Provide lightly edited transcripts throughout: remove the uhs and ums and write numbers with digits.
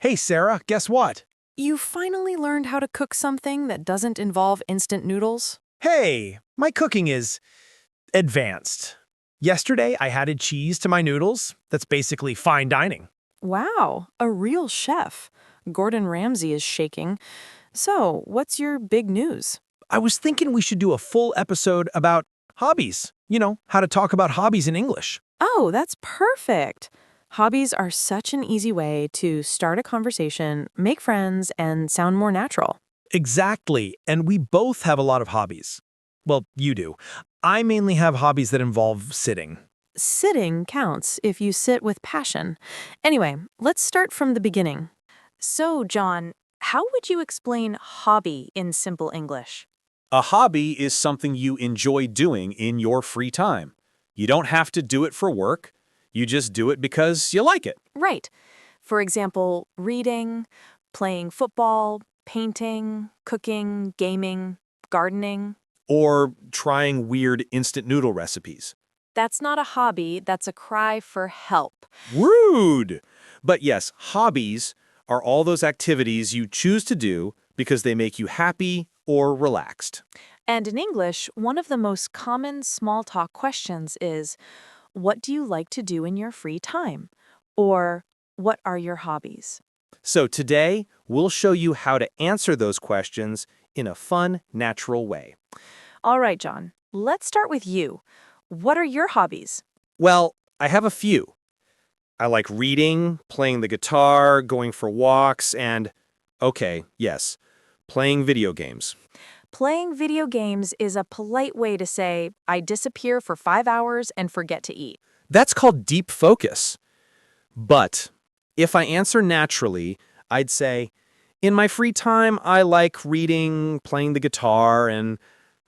Hey, Sarah, guess what? You finally learned how to cook something that doesn't involve instant noodles? Hey, my cooking is advanced. Yesterday, I added cheese to my noodles. That's basically fine dining. Wow, a real chef. Gordon Ramsay is shaking. So, what's your big news? I was thinking we should do a full episode about hobbies. How to talk about hobbies in English. Oh, that's perfect. Hobbies are such an easy way to start a conversation, make friends, and sound more natural. Exactly, and we both have a lot of hobbies. Well, you do. I mainly have hobbies that involve sitting. Sitting counts if you sit with passion. Anyway, let's start from the beginning. So, John, how would you explain hobby in simple English? A hobby is something you enjoy doing in your free time. You don't have to do it for work. You just do it because you like it. Right. For example, reading, playing football, painting, cooking, gaming, gardening. Or trying weird instant noodle recipes. That's not a hobby, that's a cry for help. Rude! But yes, hobbies are all those activities you choose to do because they make you happy or relaxed. And in English, one of the most common small talk questions is, what do you like to do in your free time? Or, what are your hobbies? So today, we'll show you how to answer those questions in a fun, natural way. All right, John, let's start with you. What are your hobbies? Well, I have a few. I like reading, playing the guitar, going for walks, and, okay, yes, playing video games. Playing video games is a polite way to say, I disappear for 5 hours and forget to eat. That's called deep focus. But if I answer naturally, I'd say, in my free time, I like reading, playing the guitar, and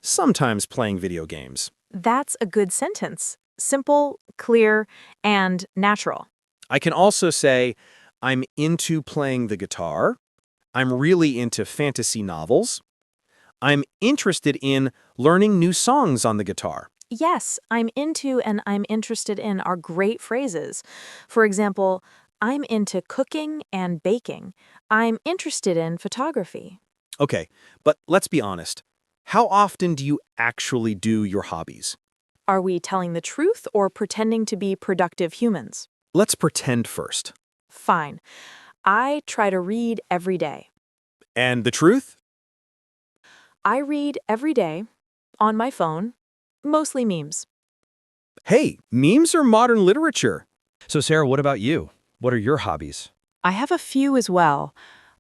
sometimes playing video games. That's a good sentence. Simple, clear, and natural. I can also say, I'm into playing the guitar. I'm really into fantasy novels. I'm interested in learning new songs on the guitar. Yes, I'm into and I'm interested in are great phrases. For example, I'm into cooking and baking. I'm interested in photography. Okay, but let's be honest. How often do you actually do your hobbies? Are we telling the truth or pretending to be productive humans? Let's pretend first. Fine. I try to read every day. And the truth? I read every day on my phone, mostly memes. Hey, memes are modern literature. So, Sarah, what about you? What are your hobbies? I have a few as well.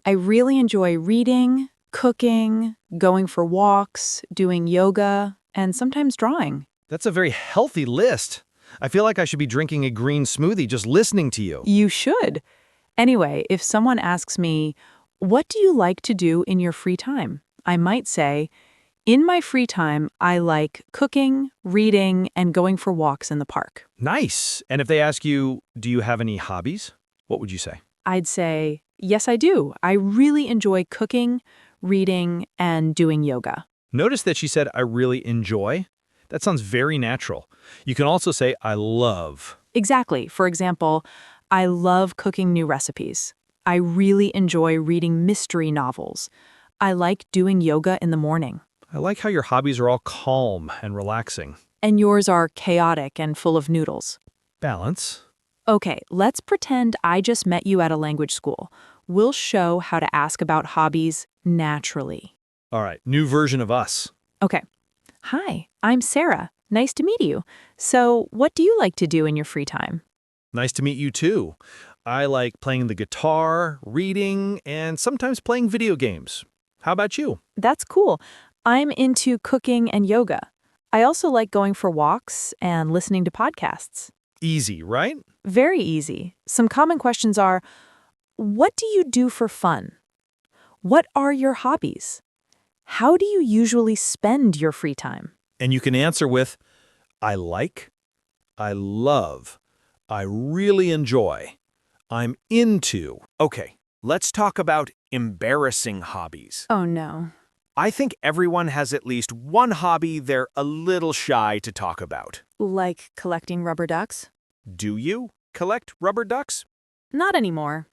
I really enjoy reading, cooking, going for walks, doing yoga, and sometimes drawing. That's a very healthy list. I feel like I should be drinking a green smoothie just listening to you. You should. Anyway, if someone asks me, what do you like to do in your free time? I might say, in my free time, I like cooking, reading, and going for walks in the park. Nice. And if they ask you, do you have any hobbies? What would you say? I'd say, yes, I do. I really enjoy cooking, reading, and doing yoga. Notice that she said, I really enjoy. That sounds very natural. You can also say, I love. Exactly. For example, I love cooking new recipes. I really enjoy reading mystery novels. I like doing yoga in the morning. I like how your hobbies are all calm and relaxing. And yours are chaotic and full of noodles. Balance. Okay, let's pretend I just met you at a language school. We'll show how to ask about hobbies naturally. All right, new version of us. Okay. Hi, I'm Sarah. Nice to meet you. So, what do you like to do in your free time? Nice to meet you too. I like playing the guitar, reading, and sometimes playing video games. How about you? That's cool. I'm into cooking and yoga. I also like going for walks and listening to podcasts. Easy, right? Very easy. Some common questions are, what do you do for fun? What are your hobbies? How do you usually spend your free time? And you can answer with, I like, I love, I really enjoy, I'm into. Okay, let's talk about embarrassing hobbies. Oh no. I think everyone has at least one hobby they're a little shy to talk about. Like collecting rubber ducks? Do you collect rubber ducks? Not anymore.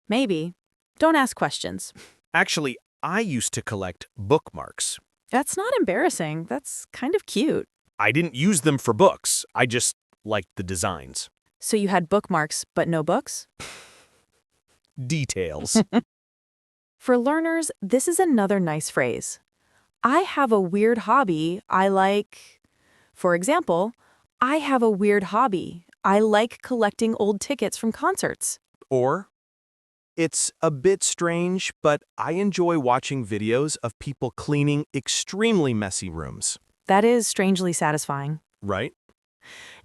Maybe. Don't ask questions. Actually, I used to collect bookmarks. That's not embarrassing. That's kind of cute. I didn't use them for books. I just liked the designs. So you had bookmarks, but no books? Details. For learners, this is another nice phrase. I have a weird hobby. I like... For example, I have a weird hobby. I like collecting old tickets from concerts. Or, it's a bit strange, but I enjoy watching videos of people cleaning extremely messy rooms. That is strangely satisfying. Right?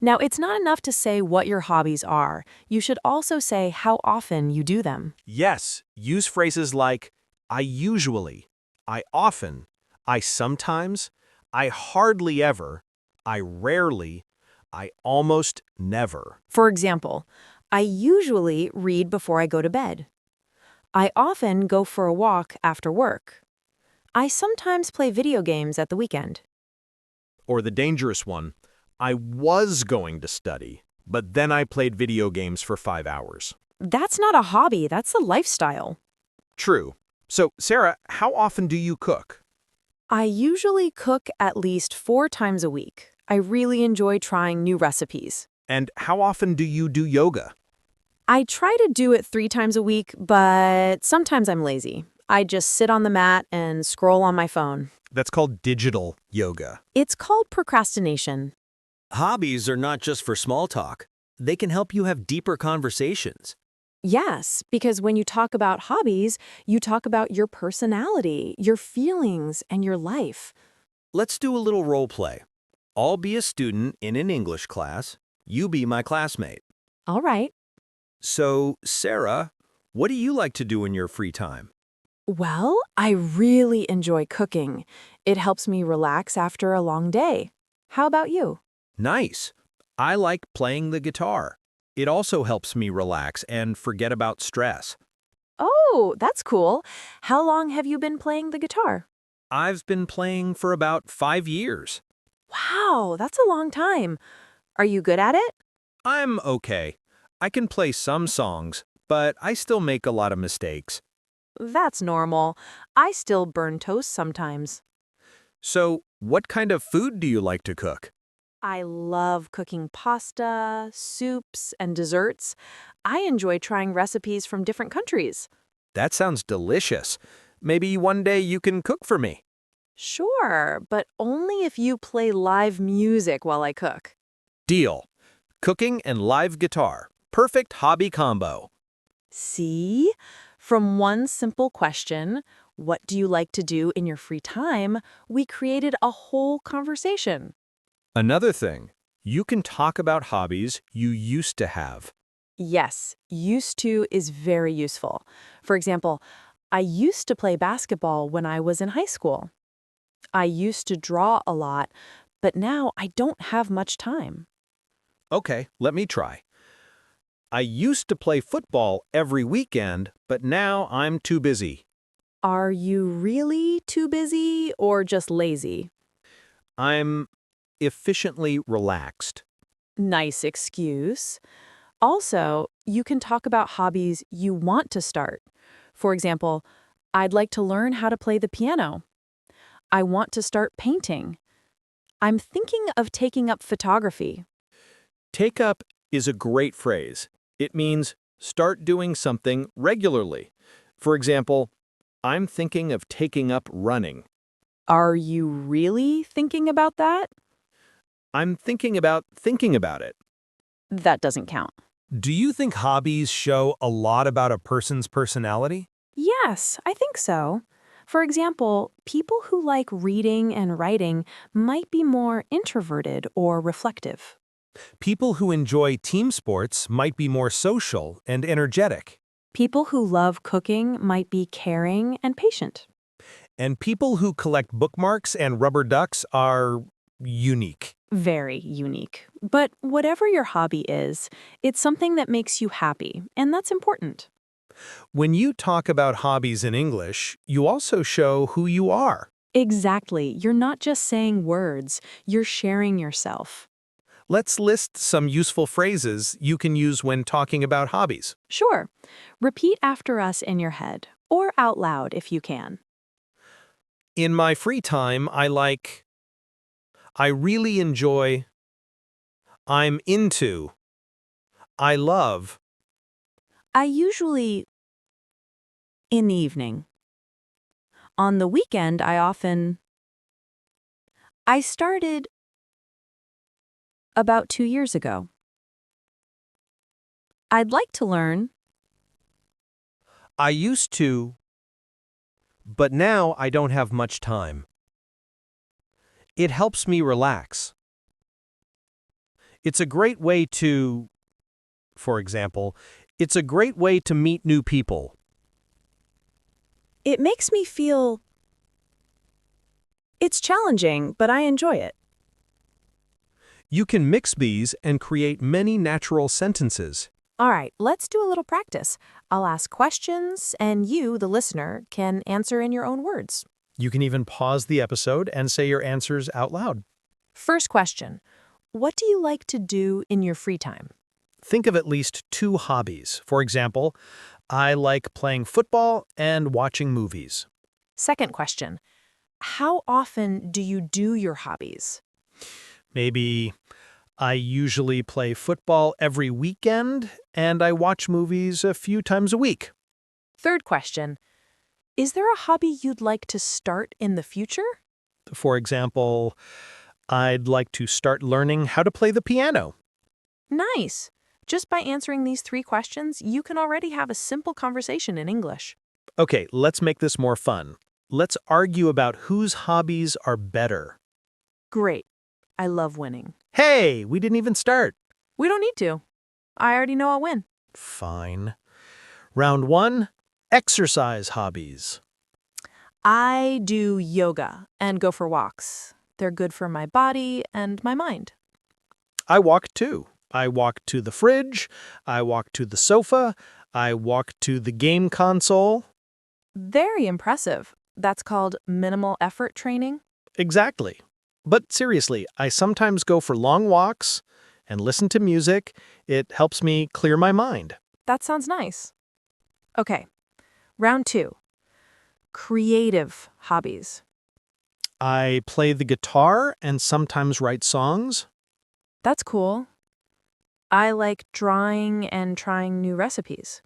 Now, it's not enough to say what your hobbies are. You should also say how often you do them. Yes, use phrases like, I usually, I often, I sometimes, I hardly ever, I rarely, I almost never. For example, I usually read before I go to bed. I often go for a walk after work. I sometimes play video games at the weekend. Or the dangerous one, I was going to study, but then I played video games for 5 hours. That's not a hobby, that's a lifestyle. True. So, Sarah, how often do you cook? I usually cook at least 4 times a week. I really enjoy trying new recipes. And how often do you do yoga? I try to do it 3 times a week, but sometimes I'm lazy. I just sit on the mat and scroll on my phone. That's called digital yoga. It's called procrastination. Hobbies are not just for small talk. They can help you have deeper conversations. Yes, because when you talk about hobbies, you talk about your personality, your feelings, and your life. Let's do a little role play. I'll be a student in an English class. You be my classmate. All right. So, Sarah, what do you like to do in your free time? Well, I really enjoy cooking. It helps me relax after a long day. How about you? Nice. I like playing the guitar. It also helps me relax and forget about stress. Oh, that's cool. How long have you been playing the guitar? I've been playing for about 5 years. Wow, that's a long time. Are you good at it? I'm okay. I can play some songs, but I still make a lot of mistakes. That's normal. I still burn toast sometimes. So, what kind of food do you like to cook? I love cooking pasta, soups, and desserts. I enjoy trying recipes from different countries. That sounds delicious. Maybe one day you can cook for me. Sure, but only if you play live music while I cook. Deal. Cooking and live guitar. Perfect hobby combo. See? From one simple question, what do you like to do in your free time, we created a whole conversation. Another thing, you can talk about hobbies you used to have. Yes, used to is very useful. For example, I used to play basketball when I was in high school. I used to draw a lot, but now I don't have much time. Okay, let me try. I used to play football every weekend, but now I'm too busy. Are you really too busy or just lazy? I'm efficiently relaxed. Nice excuse. Also, you can talk about hobbies you want to start. For example, I'd like to learn how to play the piano. I want to start painting. I'm thinking of taking up photography. Take up is a great phrase. It means start doing something regularly. For example, I'm thinking of taking up running. Are you really thinking about that? I'm thinking about it. That doesn't count. Do you think hobbies show a lot about a person's personality? Yes, I think so. For example, people who like reading and writing might be more introverted or reflective. People who enjoy team sports might be more social and energetic. People who love cooking might be caring and patient. And people who collect bookmarks and rubber ducks are unique. Very unique. But whatever your hobby is, it's something that makes you happy, and that's important. When you talk about hobbies in English, you also show who you are. Exactly. You're not just saying words, you're sharing yourself. Let's list some useful phrases you can use when talking about hobbies. Sure. Repeat after us in your head, or out loud if you can. In my free time, I really enjoy, I'm into, I love. I usually in the evening. On the weekend, I started about 2 years ago. I'd like to learn. I used to, but now I don't have much time. It helps me relax. It's a great way to, for example, it's a great way to meet new people. It makes me feel. It's challenging, but I enjoy it. You can mix these and create many natural sentences. All right, let's do a little practice. I'll ask questions, and you, the listener, can answer in your own words. You can even pause the episode and say your answers out loud. First question. What do you like to do in your free time? Think of at least 2 hobbies. For example, I like playing football and watching movies. Second question. How often do you do your hobbies? Maybe I usually play football every weekend and I watch movies a few times a week. Third question. Is there a hobby you'd like to start in the future? For example, I'd like to start learning how to play the piano. Nice. Just by answering these 3 questions, you can already have a simple conversation in English. Okay, let's make this more fun. Let's argue about whose hobbies are better. Great. I love winning. Hey, we didn't even start. We don't need to. I already know I'll win. Fine. Round 1, exercise hobbies. I do yoga and go for walks. They're good for my body and my mind. I walk too. I walk to the fridge, I walk to the sofa, I walk to the game console. Very impressive. That's called minimal effort training. Exactly. But seriously, I sometimes go for long walks and listen to music. It helps me clear my mind. That sounds nice. Okay. Round 2. Creative hobbies. I play the guitar and sometimes write songs. That's cool. I like drawing and trying new recipes.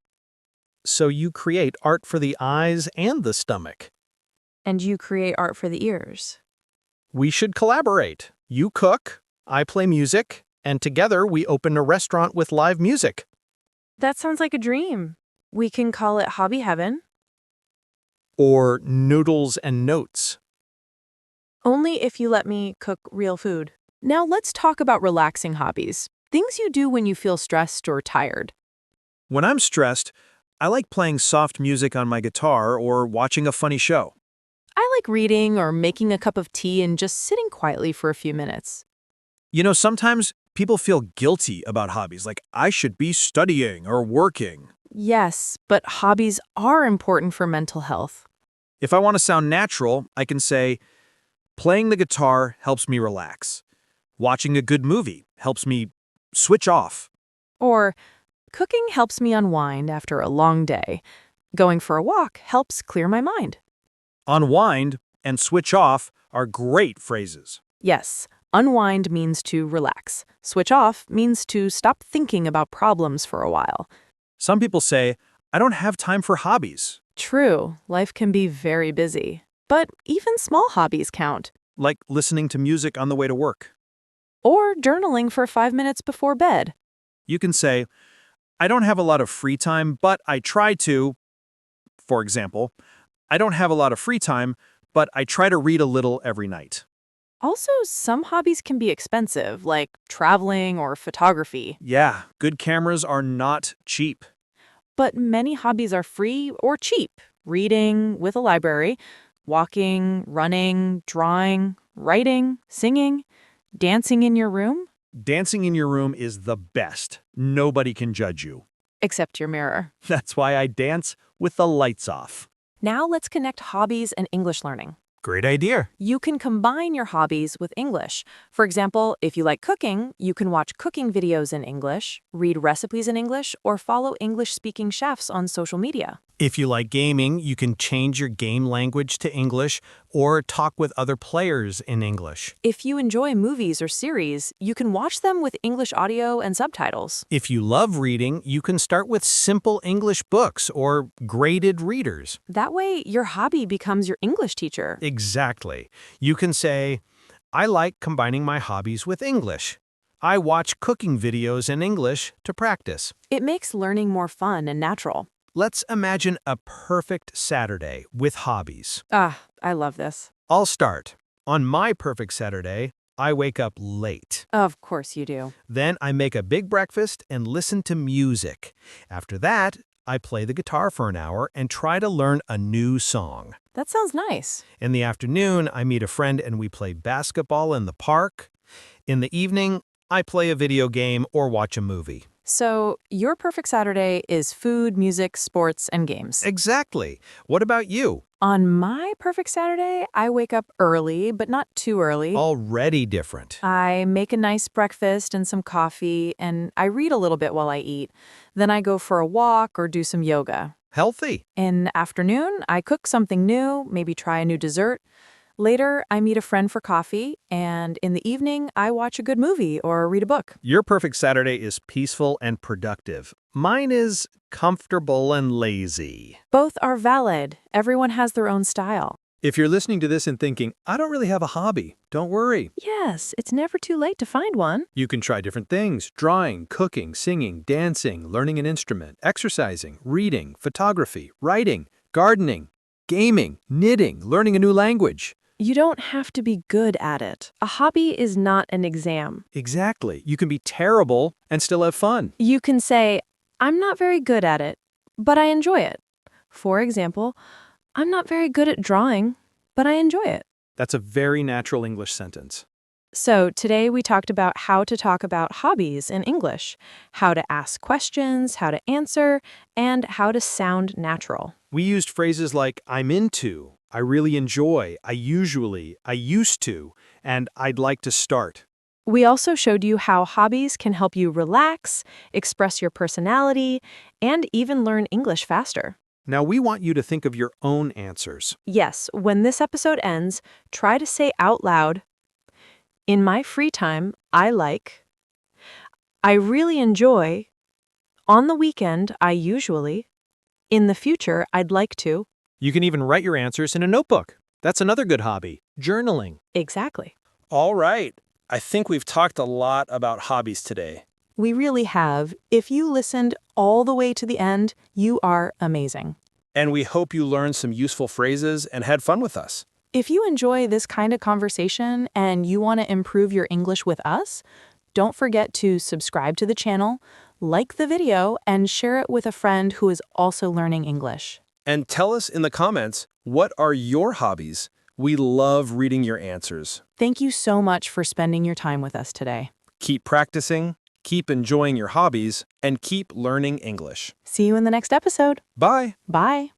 So you create art for the eyes and the stomach. And you create art for the ears. We should collaborate. You cook, I play music, and together we open a restaurant with live music. That sounds like a dream. We can call it Hobby Heaven. Or noodles and notes. Only if you let me cook real food. Now let's talk about relaxing hobbies. Things you do when you feel stressed or tired. When I'm stressed, I like playing soft music on my guitar or watching a funny show. I like reading or making a cup of tea and just sitting quietly for a few minutes. You know, sometimes people feel guilty about hobbies, like I should be studying or working. Yes, but hobbies are important for mental health. If I want to sound natural, I can say, playing the guitar helps me relax. Watching a good movie helps me switch off. Or, cooking helps me unwind after a long day. Going for a walk helps clear my mind. Unwind and switch off are great phrases. Yes, unwind means to relax. Switch off means to stop thinking about problems for a while. Some people say, I don't have time for hobbies, True, life can be very busy. But even small hobbies count. like listening to music on the way to work. Or journaling for 5 minutes before bed. You can say, I don't have a lot of free time, but I try to. For example, I don't have a lot of free time, but I try to read a little every night. Also, some hobbies can be expensive, like traveling or photography. Yeah, good cameras are not cheap. But many hobbies are free or cheap. Reading with a library, walking, running, drawing, writing, singing, dancing in your room, Dancing in your room is the best. Nobody can judge you. except your mirror. That's why I dance with the lights off. Now let's connect hobbies and English learning. Great idea. You can combine your hobbies with English. For example, if you like cooking, you can watch cooking videos in English, read recipes in English, or follow English-speaking chefs on social media. If you like gaming, you can change your game language to English or talk with other players in English. If you enjoy movies or series, you can watch them with English audio and subtitles. If you love reading, you can start with simple English books or graded readers. That way, your hobby becomes your English teacher. Exactly. You can say, I like combining my hobbies with English. I watch cooking videos in English to practice. It makes learning more fun and natural. Let's imagine a perfect Saturday with hobbies. I love this. I'll start. On my perfect Saturday, I wake up late. Of course you do. Then I make a big breakfast and listen to music. After that, I play the guitar for an hour and try to learn a new song. That sounds nice. In the afternoon, I meet a friend and we play basketball in the park. In the evening, I play a video game or watch a movie. So, your perfect Saturday is food, music, sports, and games. Exactly. What about you? On my perfect Saturday, I wake up early, but not too early. Already different. I make a nice breakfast and some coffee, and I read a little bit while I eat. Then I go for a walk or do some yoga. Healthy. In the afternoon, I cook something new, maybe try a new dessert. Later, I meet a friend for coffee, and in the evening, I watch a good movie or read a book. Your perfect Saturday is peaceful and productive. Mine is comfortable and lazy. Both are valid. Everyone has their own style. If you're listening to this and thinking, I don't really have a hobby, don't worry. Yes, it's never too late to find one. You can try different things: drawing, cooking, singing, dancing, learning an instrument, exercising, reading, photography, writing, gardening, gaming, knitting, learning a new language. You don't have to be good at it. A hobby is not an exam. Exactly. You can be terrible and still have fun. You can say, I'm not very good at it, but I enjoy it. For example, I'm not very good at drawing, but I enjoy it. That's a very natural English sentence. So today we talked about how to talk about hobbies in English, how to ask questions, how to answer, and how to sound natural. We used phrases like I'm into, I really enjoy, I usually, I used to, and I'd like to start. We also showed you how hobbies can help you relax, express your personality, and even learn English faster. Now we want you to think of your own answers. Yes, when this episode ends, try to say out loud, in my free time, I like, I really enjoy, on the weekend, I usually, in the future, I'd like to. You can even write your answers in a notebook. That's another good hobby, journaling. Exactly. All right. I think we've talked a lot about hobbies today. We really have. If you listened all the way to the end, you are amazing. And we hope you learned some useful phrases and had fun with us. If you enjoy this kind of conversation and you want to improve your English with us, don't forget to subscribe to the channel, like the video, and share it with a friend who is also learning English. And tell us in the comments, what are your hobbies? We love reading your answers. Thank you so much for spending your time with us today. Keep practicing, keep enjoying your hobbies, and keep learning English. See you in the next episode. Bye! Bye.